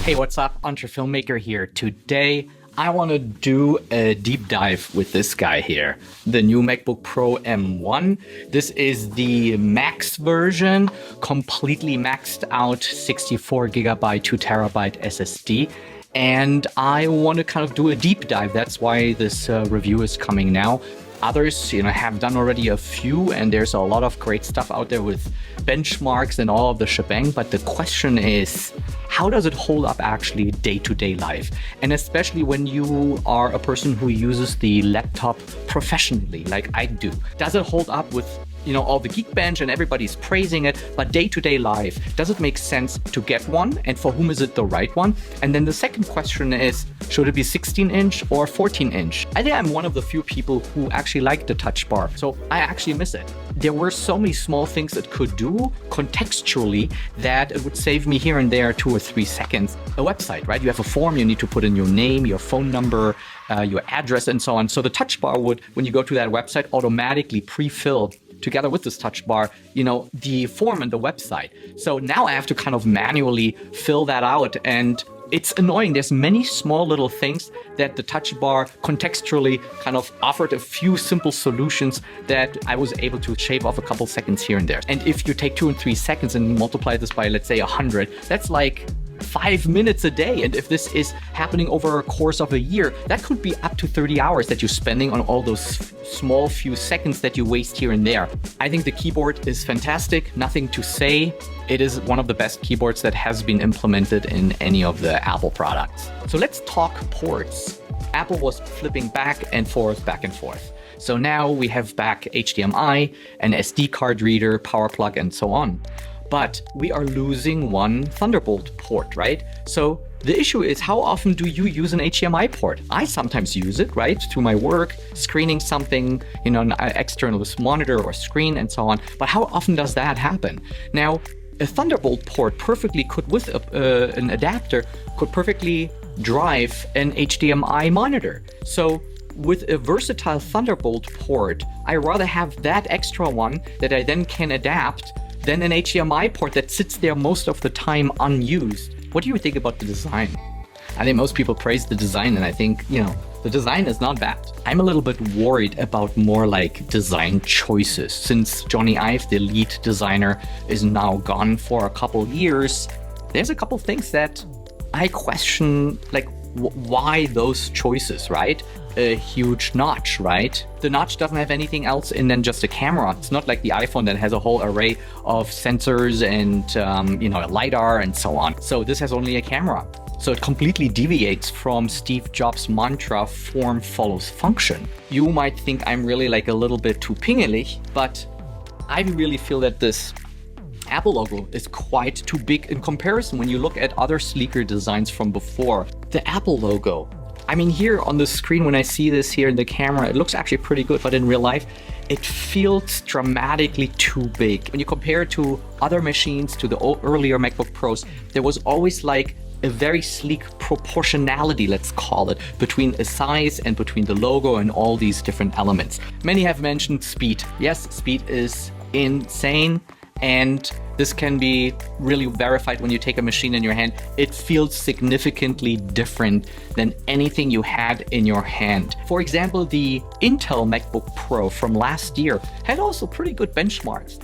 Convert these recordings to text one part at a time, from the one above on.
Hey, what's up? Entre Filmmaker here. Today, I want to do a deep dive with this guy here, the new MacBook Pro M1. This is the max version, completely maxed out 64 gigabyte, 2 terabyte SSD. And I want to kind of do a deep dive. That's why this review is coming now. Others, have done already a few, and there's a lot of great stuff out there with benchmarks and all of the shebang. But the question is, how does it hold up actually day-to-day life? And especially when you are a person who uses the laptop professionally, like I do. Does it hold up with all the Geekbench and everybody's praising it, but day-to-day life, does it make sense to get one? And for whom is it the right one? And then the second question is, should it be 16-inch or 14-inch? I think I'm one of the few people who actually like the touch bar, so I actually miss it. There were so many small things it could do contextually that it would save me here and there 2 or 3 seconds. A website, right? You have a form, you need to put in your name, your phone number, your address, and so on. So the touch bar would, when you go to that website, automatically pre-fill together with this touch bar, the form and the website. So now I have to kind of manually fill that out, and it's annoying. There's many small little things that the touch bar contextually kind of offered a few simple solutions that I was able to shave off a couple seconds here and there. And if you take 2 and 3 seconds and multiply this by, let's say, 100, that's like 5 minutes a day. And if this is happening over a course of a year, that could be up to 30 hours that you're spending on all those small few seconds that you waste here and there. I think the keyboard is fantastic, nothing to say. It is one of the best keyboards that has been implemented in any of the Apple products. So let's talk ports. Apple was flipping back and forth. So now we have back HDMI, an SD card reader, power plug, and so on. But we are losing one Thunderbolt port, right? So the issue is, how often do you use an HDMI port? I sometimes use it, right? Through my work, screening something, an external monitor or screen and so on. But how often does that happen? Now, a Thunderbolt port perfectly could, with an adapter, could perfectly drive an HDMI monitor. So with a versatile Thunderbolt port, I rather have that extra one that I then can adapt than an HDMI port that sits there most of the time unused. What do you think about the design? I think most people praise the design, and I think, the design is not bad. I'm a little bit worried about more like design choices. Since Johnny Ive, the lead designer, is now gone for a couple years, there's a couple things that I question, like why those choices, right? A huge notch, right? The notch doesn't have anything else in than just a camera. It's not like the iPhone that has a whole array of sensors and, a LiDAR and so on. So this has only a camera. So it completely deviates from Steve Jobs' mantra, form follows function. You might think I'm really like a little bit too pingelig, but I really feel that this Apple logo is quite too big in comparison when you look at other sleeker designs from before. The Apple logo, here on the screen, when I see this here in the camera, it looks actually pretty good, but in real life, it feels dramatically too big. When you compare it to other machines, to the earlier MacBook Pros, there was always like a very sleek proportionality, let's call it, between a size and between the logo and all these different elements. Many have mentioned speed. Yes, speed is insane. And this can be really verified when you take a machine in your hand. It feels significantly different than anything you had in your hand. For example, the Intel MacBook Pro from last year had also pretty good benchmarks.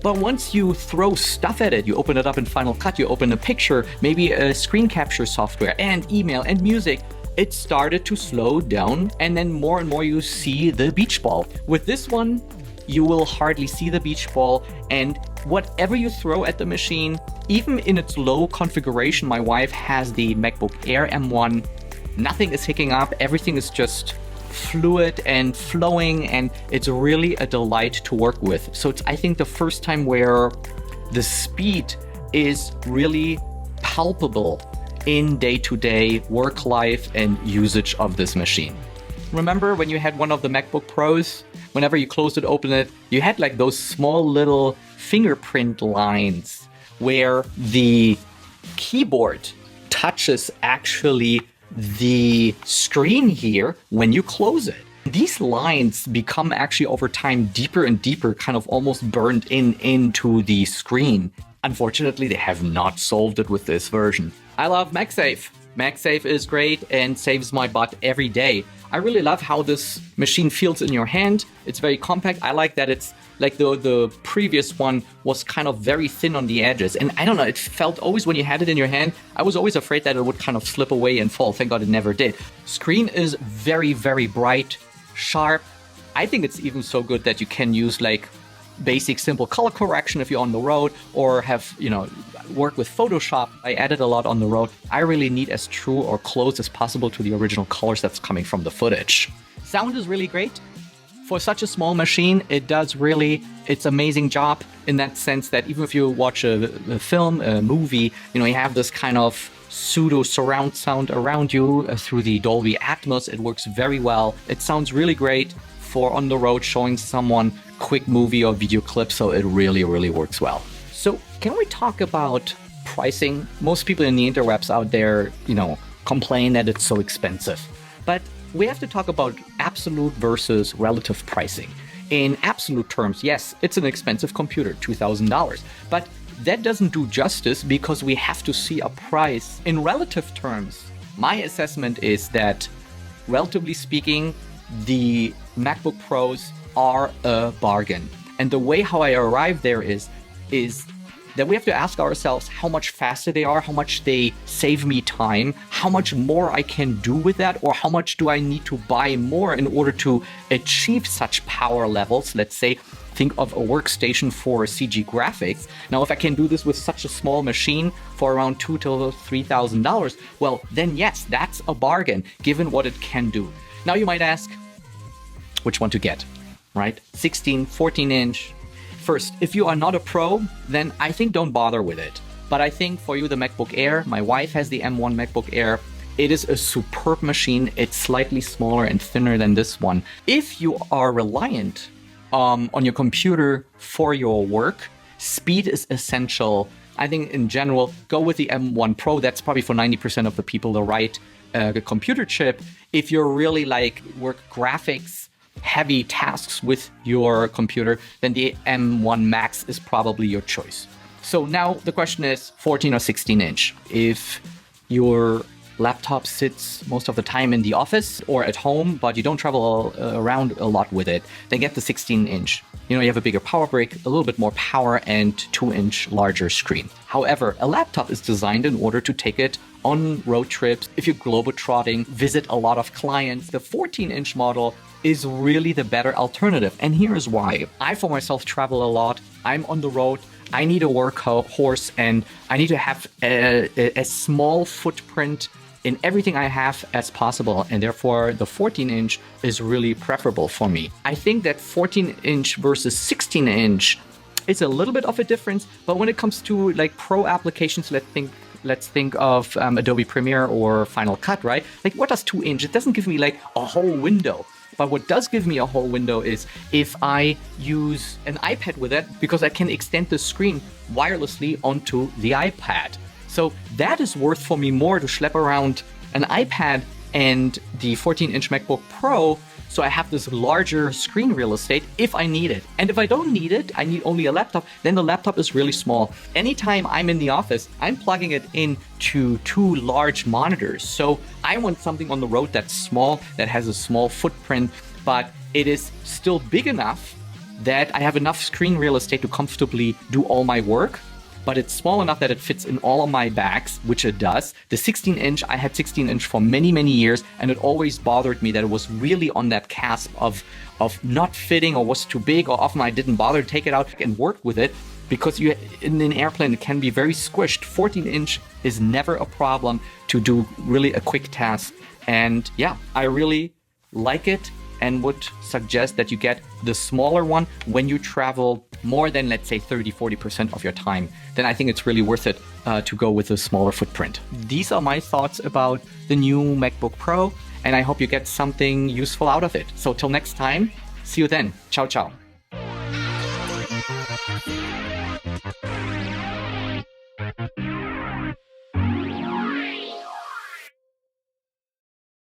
But once you throw stuff at it, you open it up in Final Cut, you open a picture, maybe a screen capture software and email and music, it started to slow down, and then more and more you see the beach ball. With this one, you will hardly see the beach ball, and whatever you throw at the machine, even in its low configuration, my wife has the MacBook Air M1, nothing is hicking up, everything is just fluid and flowing, and it's really a delight to work with. So it's, I think, the first time where the speed is really palpable in day-to-day work life and usage of this machine. Remember when you had one of the MacBook Pros? Whenever you closed it, opened it, you had like those small little fingerprint lines where the keyboard touches actually the screen here when you close it. These lines become actually over time deeper and deeper, kind of almost burned into the screen. Unfortunately, they have not solved it with this version. I love MagSafe. MagSafe is great and saves my butt every day. I really love how this machine feels in your hand. It's very compact. I like that it's like the previous one was kind of very thin on the edges. And I don't know, it felt always when you had it in your hand, I was always afraid that it would kind of slip away and fall. Thank God it never did. Screen is very, very bright, sharp. I think it's even so good that you can use like basic simple color correction if you're on the road or have, work with Photoshop. I edit a lot on the road. I really need as true or close as possible to the original colors that's coming from the footage. Sound is really great. For such a small machine, it does really its amazing job in that sense that even if you watch a film, a movie, you have this kind of pseudo surround sound around you through the Dolby Atmos. It works very well. It sounds really great for on the road showing someone quick movie or video clip, so it really, really works well. So can we talk about pricing? Most people in the interwebs out there, complain that it's so expensive. But we have to talk about absolute versus relative pricing. In absolute terms, yes, it's an expensive computer, $2,000. But that doesn't do justice because we have to see a price. In relative terms, my assessment is that, relatively speaking, the MacBook Pros are a bargain. And the way how I arrived there is that we have to ask ourselves how much faster they are, how much they save me time, how much more I can do with that, or how much do I need to buy more in order to achieve such power levels. Let's say, think of a workstation for CG graphics. Now, if I can do this with such a small machine for around $2,000 to $3,000, well, then yes, that's a bargain, given what it can do. Now you might ask, which one to get, right? 16, 14-inch. First, if you are not a pro, then I think don't bother with it. But I think for you, the MacBook Air, my wife has the M1 MacBook Air. It is a superb machine. It's slightly smaller and thinner than this one. If you are reliant on your computer for your work, speed is essential. I think in general, go with the M1 Pro. That's probably for 90% of the people the right computer chip. If you're really like work graphics, heavy tasks with your computer, then the M1 Max is probably your choice. So now the question is 14 or 16 inch. If your laptop sits most of the time in the office or at home, but you don't travel around a lot with it, then get the 16 inch. You have a bigger power brick, a little bit more power, and 2-inch larger screen. However, a laptop is designed in order to take it on road trips. If you're globetrotting, visit a lot of clients, the 14-inch model is really the better alternative. And here is why. I, for myself, travel a lot. I'm on the road. I need a workhorse, and I need to have a small footprint in everything I have as possible. And therefore, the 14-inch is really preferable for me. I think that 14-inch versus 16-inch is a little bit of a difference. But when it comes to like pro applications, let's think of Adobe Premiere or Final Cut, right? Like, what does 2-inch? It doesn't give me like a whole window. But what does give me a whole window is if I use an iPad with it, because I can extend the screen wirelessly onto the iPad. So that is worth for me more to schlep around an iPad and the 14-inch MacBook Pro, so I have this larger screen real estate if I need it. And if I don't need it, I need only a laptop, then the laptop is really small. Anytime I'm in the office, I'm plugging it into 2 large monitors. So I want something on the road that's small, that has a small footprint, but it is still big enough that I have enough screen real estate to comfortably do all my work. But it's small enough that it fits in all of my bags, which it does. The 16-inch, I had 16-inch for many, many years, and it always bothered me that it was really on that cusp of not fitting or was too big, or often I didn't bother to take it out and work with it because in an airplane, it can be very squished. 14-inch is never a problem to do really a quick task. And yeah, I really like it and would suggest that you get the smaller one when you travel more than, let's say, 30-40% of your time. Then I think it's really worth it to go with a smaller footprint. These are my thoughts about the new MacBook Pro, and I hope you get something useful out of it. So till next time, see you then. Ciao, ciao.